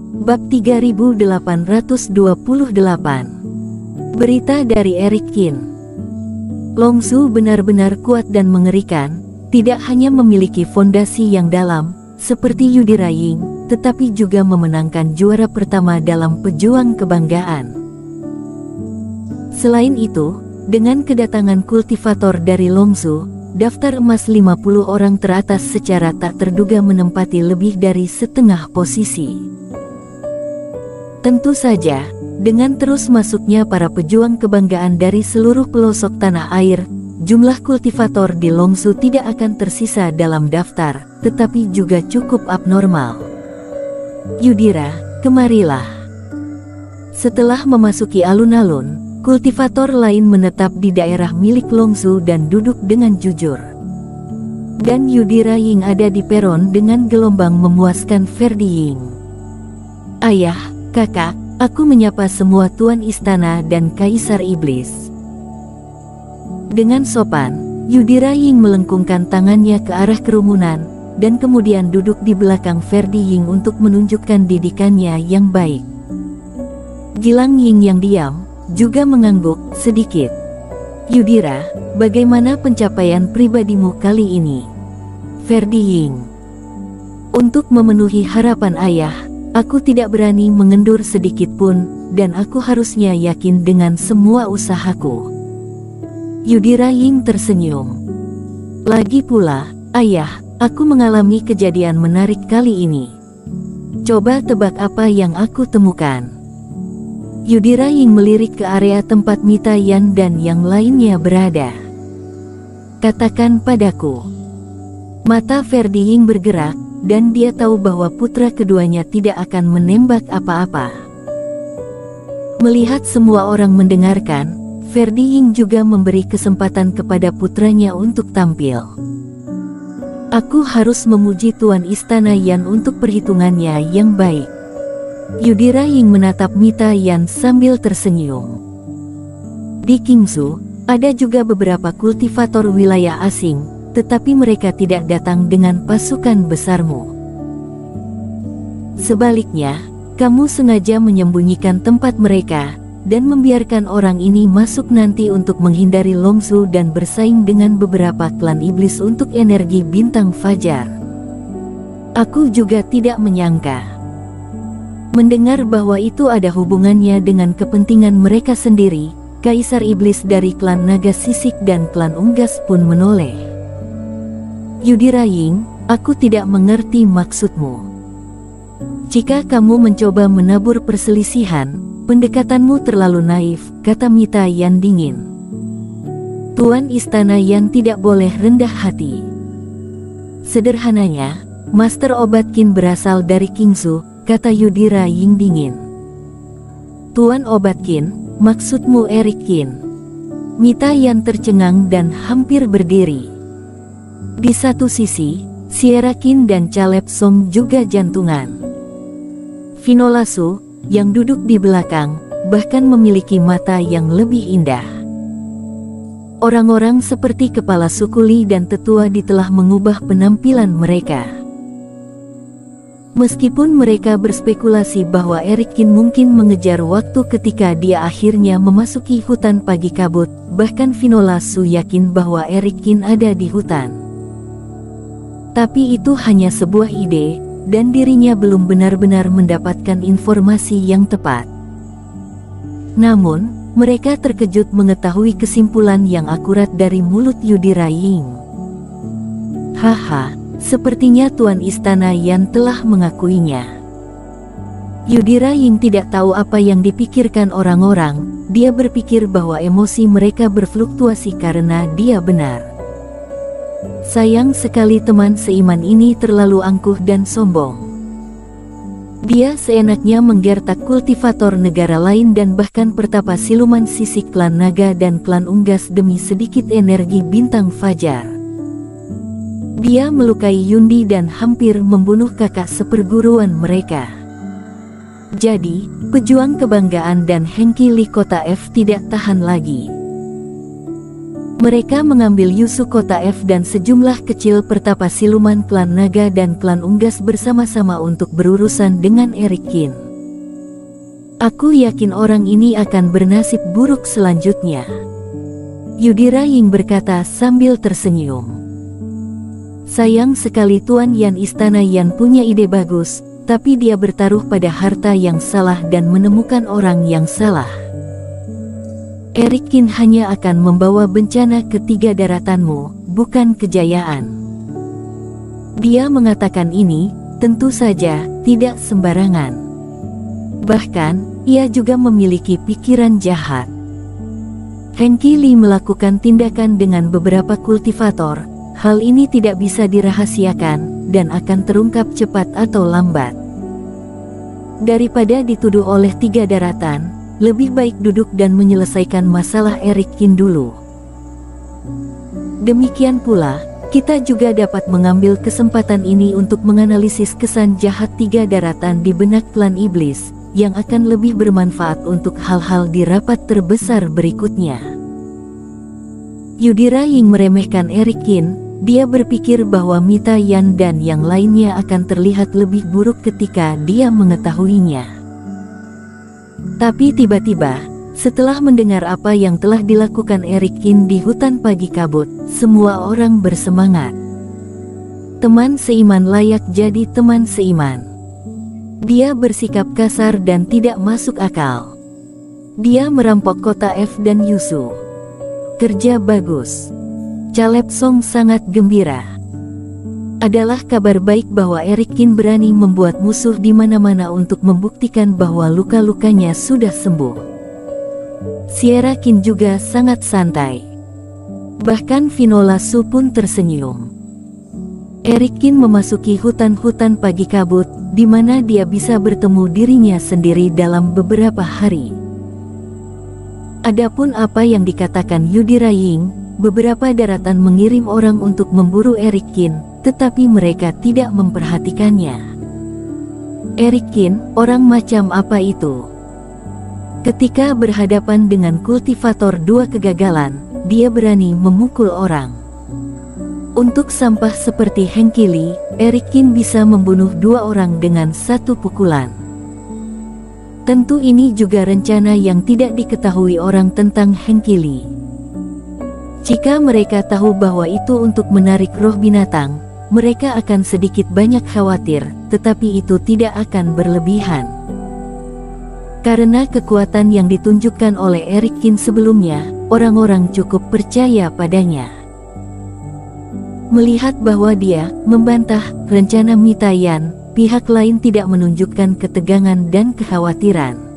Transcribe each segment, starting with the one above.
Bab 3828. Berita dari Eric Kin. Longsu benar-benar kuat dan mengerikan, tidak hanya memiliki fondasi yang dalam, seperti Yudhira Ying, tetapi juga memenangkan juara pertama dalam pejuang kebanggaan. Selain itu, dengan kedatangan kultivator dari Longsu, daftar emas 50 orang teratas secara tak terduga menempati lebih dari setengah posisi. Tentu saja, dengan terus masuknya para pejuang kebanggaan dari seluruh pelosok tanah air, jumlah kultivator di Longsu tidak akan tersisa dalam daftar, tetapi juga cukup abnormal. Yudhira, kemarilah. Setelah memasuki alun-alun, kultivator lain menetap di daerah milik Longsu dan duduk dengan jujur. Dan Yudhira Ying ada di peron dengan gelombang memuaskan Ferdi Ying. Ayah, kakak, aku menyapa semua tuan istana dan kaisar iblis. Dengan sopan, Yudhira Ying melengkungkan tangannya ke arah kerumunan, dan kemudian duduk di belakang Ferdi Ying untuk menunjukkan didikannya yang baik. Gilang Ying yang diam, juga mengangguk sedikit. Yudhira, bagaimana pencapaian pribadimu kali ini? Ferdi Ying. Untuk memenuhi harapan ayah, aku tidak berani mengendur sedikit pun, dan aku harusnya yakin dengan semua usahaku. Yudhira Ying tersenyum. Lagi pula, ayah, aku mengalami kejadian menarik kali ini. Coba tebak apa yang aku temukan. Yudhira Ying melirik ke area tempat Mita Yan dan yang lainnya berada. Katakan padaku. Mata Ferdi Ying bergerak, dan dia tahu bahwa putra keduanya tidak akan menembak apa-apa. Melihat semua orang mendengarkan, Ferdi Ying juga memberi kesempatan kepada putranya untuk tampil. Aku harus memuji Tuan Istana Yan untuk perhitungannya yang baik. Yudhira Ying menatap Mita Yan sambil tersenyum. Di Qingsu, ada juga beberapa kultivator wilayah asing, tetapi mereka tidak datang dengan pasukan besarmu. Sebaliknya, kamu sengaja menyembunyikan tempat mereka, dan membiarkan orang ini masuk nanti untuk menghindari Longsu dan bersaing dengan beberapa klan iblis untuk energi bintang fajar. Aku juga tidak menyangka. Mendengar bahwa itu ada hubungannya dengan kepentingan mereka sendiri, Kaisar Iblis dari klan Naga Sisik dan klan Unggas pun menoleh. Yudhira Ying, aku tidak mengerti maksudmu. Jika kamu mencoba menabur perselisihan, pendekatanmu terlalu naif, kata Mita Yan dingin. Tuan Istana Yan tidak boleh rendah hati. Sederhananya, Master Obat Qin berasal dari Qingsu, kata Yudhira Ying dingin. Tuan Obat Qin, maksudmu Eric Qin? Mita Yan tercengang dan hampir berdiri. Di satu sisi, Sierra Qin dan Caleb Song juga jantungan. Finola Su, yang duduk di belakang, bahkan memiliki mata yang lebih indah. Orang-orang seperti kepala suku Li dan tetua Di telah mengubah penampilan mereka. Meskipun mereka berspekulasi bahwa Eric Qin mungkin mengejar waktu ketika dia akhirnya memasuki hutan pagi kabut, bahkan Finola Su yakin bahwa Eric Qin ada di hutan. Tapi itu hanya sebuah ide, dan dirinya belum benar-benar mendapatkan informasi yang tepat. Namun, mereka terkejut mengetahui kesimpulan yang akurat dari mulut Yudhira Ying. Haha, sepertinya Tuan Istana Yan telah mengakuinya. Yudhira Ying tidak tahu apa yang dipikirkan orang-orang, dia berpikir bahwa emosi mereka berfluktuasi karena dia benar. Sayang sekali teman seiman ini terlalu angkuh dan sombong. Dia seenaknya menggertak kultivator negara lain dan bahkan pertapa siluman sisik klan naga dan klan unggas demi sedikit energi bintang fajar. Dia melukai Yundi dan hampir membunuh kakak seperguruan mereka. Jadi, pejuang kebanggaan dan Hengki Li Kota F tidak tahan lagi. Mereka mengambil Yusu kota F dan sejumlah kecil pertapa siluman klan naga dan klan unggas bersama-sama untuk berurusan dengan Erik Kin. Aku yakin orang ini akan bernasib buruk selanjutnya. Yudira Ying berkata sambil tersenyum. Sayang sekali Tuan Yan, Istana Yan punya ide bagus, tapi dia bertaruh pada harta yang salah dan menemukan orang yang salah. Erik Kin hanya akan membawa bencana ke tiga daratanmu, bukan kejayaan. Dia mengatakan ini, tentu saja, tidak sembarangan. Bahkan, ia juga memiliki pikiran jahat. Hengki Li melakukan tindakan dengan beberapa kultivator. Hal ini tidak bisa dirahasiakan, dan akan terungkap cepat atau lambat. Daripada dituduh oleh tiga daratan, lebih baik duduk dan menyelesaikan masalah Erik Kin dulu. Demikian pula, kita juga dapat mengambil kesempatan ini untuk menganalisis kesan jahat tiga daratan di benak klan iblis, yang akan lebih bermanfaat untuk hal-hal di rapat terbesar berikutnya. Yudira Ying meremehkan Erik Kin. Dia berpikir bahwa Mita Yan dan yang lainnya akan terlihat lebih buruk ketika dia mengetahuinya. Tapi tiba-tiba, setelah mendengar apa yang telah dilakukan Erik Kin di hutan pagi kabut, semua orang bersemangat. Teman seiman layak jadi teman seiman. Dia bersikap kasar dan tidak masuk akal. Dia merampok kota F dan Yusu. Kerja bagus. Caleb Song sangat gembira. Adalah kabar baik bahwa Erik Kin berani membuat musuh di mana-mana untuk membuktikan bahwa luka-lukanya sudah sembuh. Sierra Kin juga sangat santai. Bahkan Vinola Su pun tersenyum. Erik Kin memasuki hutan-hutan pagi kabut, di mana dia bisa bertemu dirinya sendiri dalam beberapa hari. Adapun apa yang dikatakan Yudira Ying, beberapa daratan mengirim orang untuk memburu Erik Kin, tetapi mereka tidak memperhatikannya. Erik Kin, orang macam apa itu? Ketika berhadapan dengan kultivator dua kegagalan, dia berani memukul orang. Untuk sampah seperti Hengki Li, Erik Kin bisa membunuh dua orang dengan satu pukulan. Tentu ini juga rencana yang tidak diketahui orang tentang Hengki Li. Jika mereka tahu bahwa itu untuk menarik roh binatang, mereka akan sedikit banyak khawatir, tetapi itu tidak akan berlebihan. Karena kekuatan yang ditunjukkan oleh Erik Kin sebelumnya, orang-orang cukup percaya padanya. Melihat bahwa dia membantah rencana Mita Yan, pihak lain tidak menunjukkan ketegangan dan kekhawatiran.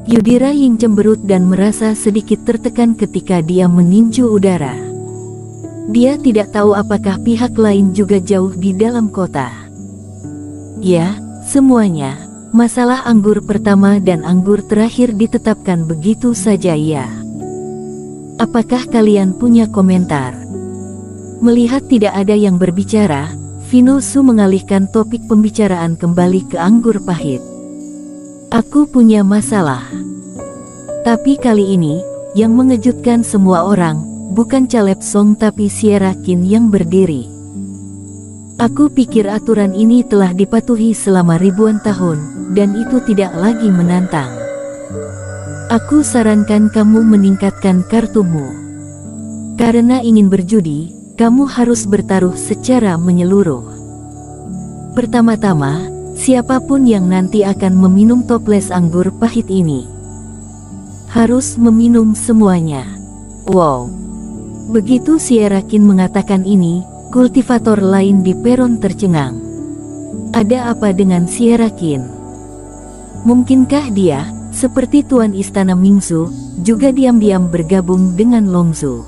Yudira Ying cemberut dan merasa sedikit tertekan ketika dia meninju udara. Dia tidak tahu apakah pihak lain juga jauh di dalam kota. Ya, semuanya. Masalah anggur pertama dan anggur terakhir ditetapkan begitu saja ya. Apakah kalian punya komentar? Melihat tidak ada yang berbicara, Vino Su mengalihkan topik pembicaraan kembali ke anggur pahit. Aku punya masalah. Tapi kali ini, yang mengejutkan semua orang, bukan Caleb Song tapi Sierra Kin yang berdiri. Aku pikir aturan ini telah dipatuhi selama ribuan tahun, dan itu tidak lagi menantang. Aku sarankan kamu meningkatkan kartumu. Karena ingin berjudi, kamu harus bertaruh secara menyeluruh. Pertama-tama, siapapun yang nanti akan meminum toples anggur pahit ini harus meminum semuanya. Wow. Begitu Sierra Kin mengatakan ini, kultivator lain di peron tercengang. Ada apa dengan Sierra Kin? Mungkinkah dia, seperti Tuan Istana Mingsu, juga diam-diam bergabung dengan Longzu?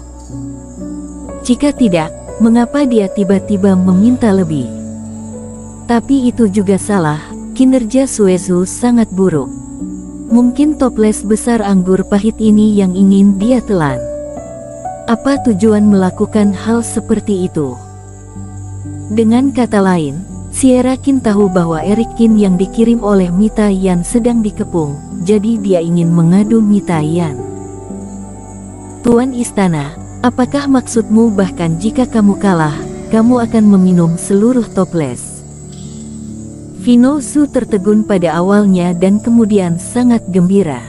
Jika tidak, mengapa dia tiba-tiba meminta lebih? Tapi itu juga salah, kinerja Suezu sangat buruk. Mungkin toples besar anggur pahit ini yang ingin dia telan. Apa tujuan melakukan hal seperti itu? Dengan kata lain, Sierra Kin tahu bahwa Erik Kin yang dikirim oleh Mita Yan sedang dikepung, jadi dia ingin mengadu Mita Yan. Tuan Istana, apakah maksudmu bahkan jika kamu kalah, kamu akan meminum seluruh toples? Fino Zhu tertegun pada awalnya dan kemudian sangat gembira.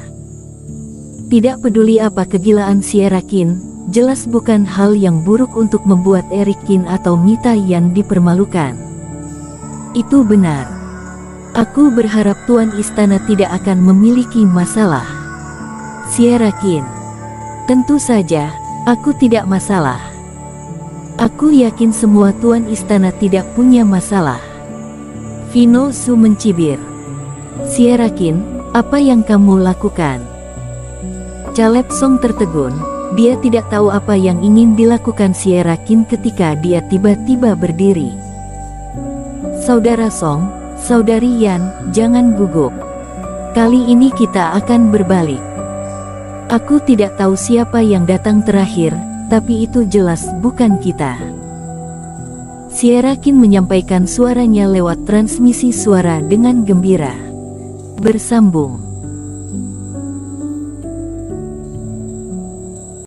Tidak peduli apa kegilaan Sierra Qin, jelas bukan hal yang buruk untuk membuat Eric Qin atau Mita Yan dipermalukan. Itu benar. Aku berharap Tuan Istana tidak akan memiliki masalah. Sierra Qin, tentu saja, aku tidak masalah. Aku yakin semua Tuan Istana tidak punya masalah. Fino Zhu mencibir. Sierra Qin, apa yang kamu lakukan? Caleb Song tertegun, dia tidak tahu apa yang ingin dilakukan Sierra Qin ketika dia tiba-tiba berdiri. Saudara Song, Saudari Yan, jangan gugup. Kali ini kita akan berbalik. Aku tidak tahu siapa yang datang terakhir, tapi itu jelas bukan kita. Sierra Qin menyampaikan suaranya lewat transmisi suara dengan gembira. Bersambung.